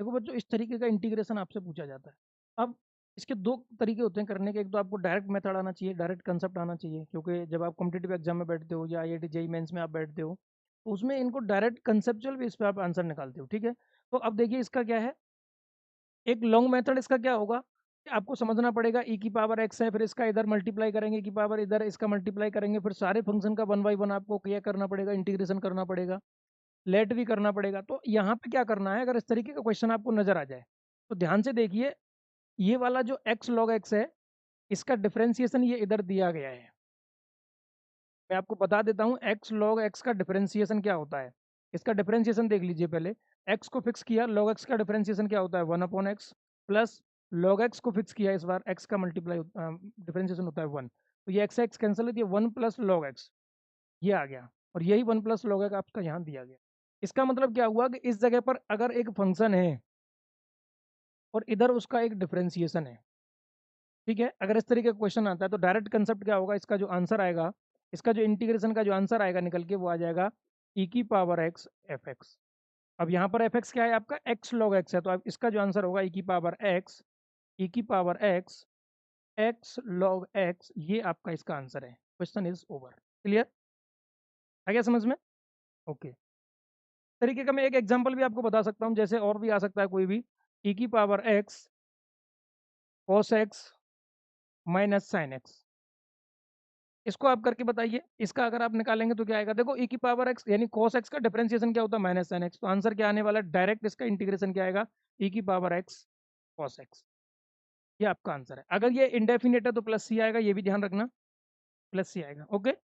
देखो बच्चों, इस तरीके का इंटीग्रेशन आपसे पूछा जाता है। अब इसके दो तरीके होते हैं करने के। एक तो आपको डायरेक्ट मेथड आना चाहिए, डायरेक्ट कंसेप्ट आना चाहिए, क्योंकि जब आप कॉम्पिटिटिव एग्जाम में बैठते हो या आईआईटी जेईई मेंस में आप बैठते हो तो उसमें इनको डायरेक्ट कंसेप्चुअल बेस पे आप आंसर निकालते हो, ठीक है। तो अब देखिए इसका क्या है, एक लॉन्ग मेथड इसका क्या होगा कि आपको समझना पड़ेगा ई की पावर एक्स है, फिर इसका इधर मल्टीप्लाई करेंगे, ई की पावर इधर इसका मल्टीप्लाई करेंगे, फिर सारे फंक्शन का वन बाई वन आपको क्या करना पड़ेगा, इंटीग्रेशन करना पड़ेगा, लेट भी करना पड़ेगा। तो यहाँ पे क्या करना है, अगर इस तरीके का क्वेश्चन आपको नजर आ जाए तो ध्यान से देखिए, ये वाला जो एक्स लॉग एक्स है इसका डिफरेंशिएशन ये इधर दिया गया है। मैं आपको बता देता हूँ एक्स लॉग एक्स का डिफरेंशिएशन क्या होता है। इसका डिफरेंशिएशन देख लीजिए पहले। एक्स को फिक्स किया, लॉग एक्स का डिफरेंशिएशन क्या होता है, 1/x प्लस लॉग एक्स को फिक्स किया, इस बार एक्स का मल्टीप्लाई डिफरेंशिएशन होता है 1। तो ये एक्स एक्स कैंसिल होती है, 1 + log x ये आ गया, और यही 1 + log x आपका यहाँ दिया गया। इसका मतलब क्या हुआ कि इस जगह पर अगर एक फंक्शन है और इधर उसका एक डिफरेंशिएशन है, ठीक है, अगर इस तरीके का क्वेश्चन आता है तो डायरेक्ट कंसेप्ट क्या होगा, इसका जो आंसर आएगा, इसका जो इंटीग्रेशन का जो आंसर आएगा निकल के वो आ जाएगा ई की पावर एक्स एफ एक्स। अब यहाँ पर एफ एक्स क्या है आपका, एक्स लॉग एक्स है, तो अब इसका जो आंसर होगा ई की पावर एक्स, ई की power x, x log x, ये आपका इसका आंसर है। Question is over. क्लियर, आ गया समझ में? ओके। तरीके का मैं एक एग्जांपल भी आपको बता सकता हूँ, जैसे और भी आ सकता है कोई भी, ई की power x cos x minus sine x. इसको आप करके बताइए, इसका अगर आप निकालेंगे तो क्या आएगा, देखो ई की पावर एक्स यानी cos एक्स का डिफरेंशिएशन क्या होता है, माइनस साइन एक्स, तो आंसर क्या आने वाला है, डायरेक्ट इसका इंटीग्रेशन क्या आएगा, ई की पावर एक्स cos एक्स। ये आपका आंसर है। अगर ये इंडेफिनेट है तो प्लस सी आएगा, ये भी ध्यान रखना, प्लस सी आएगा। ओके।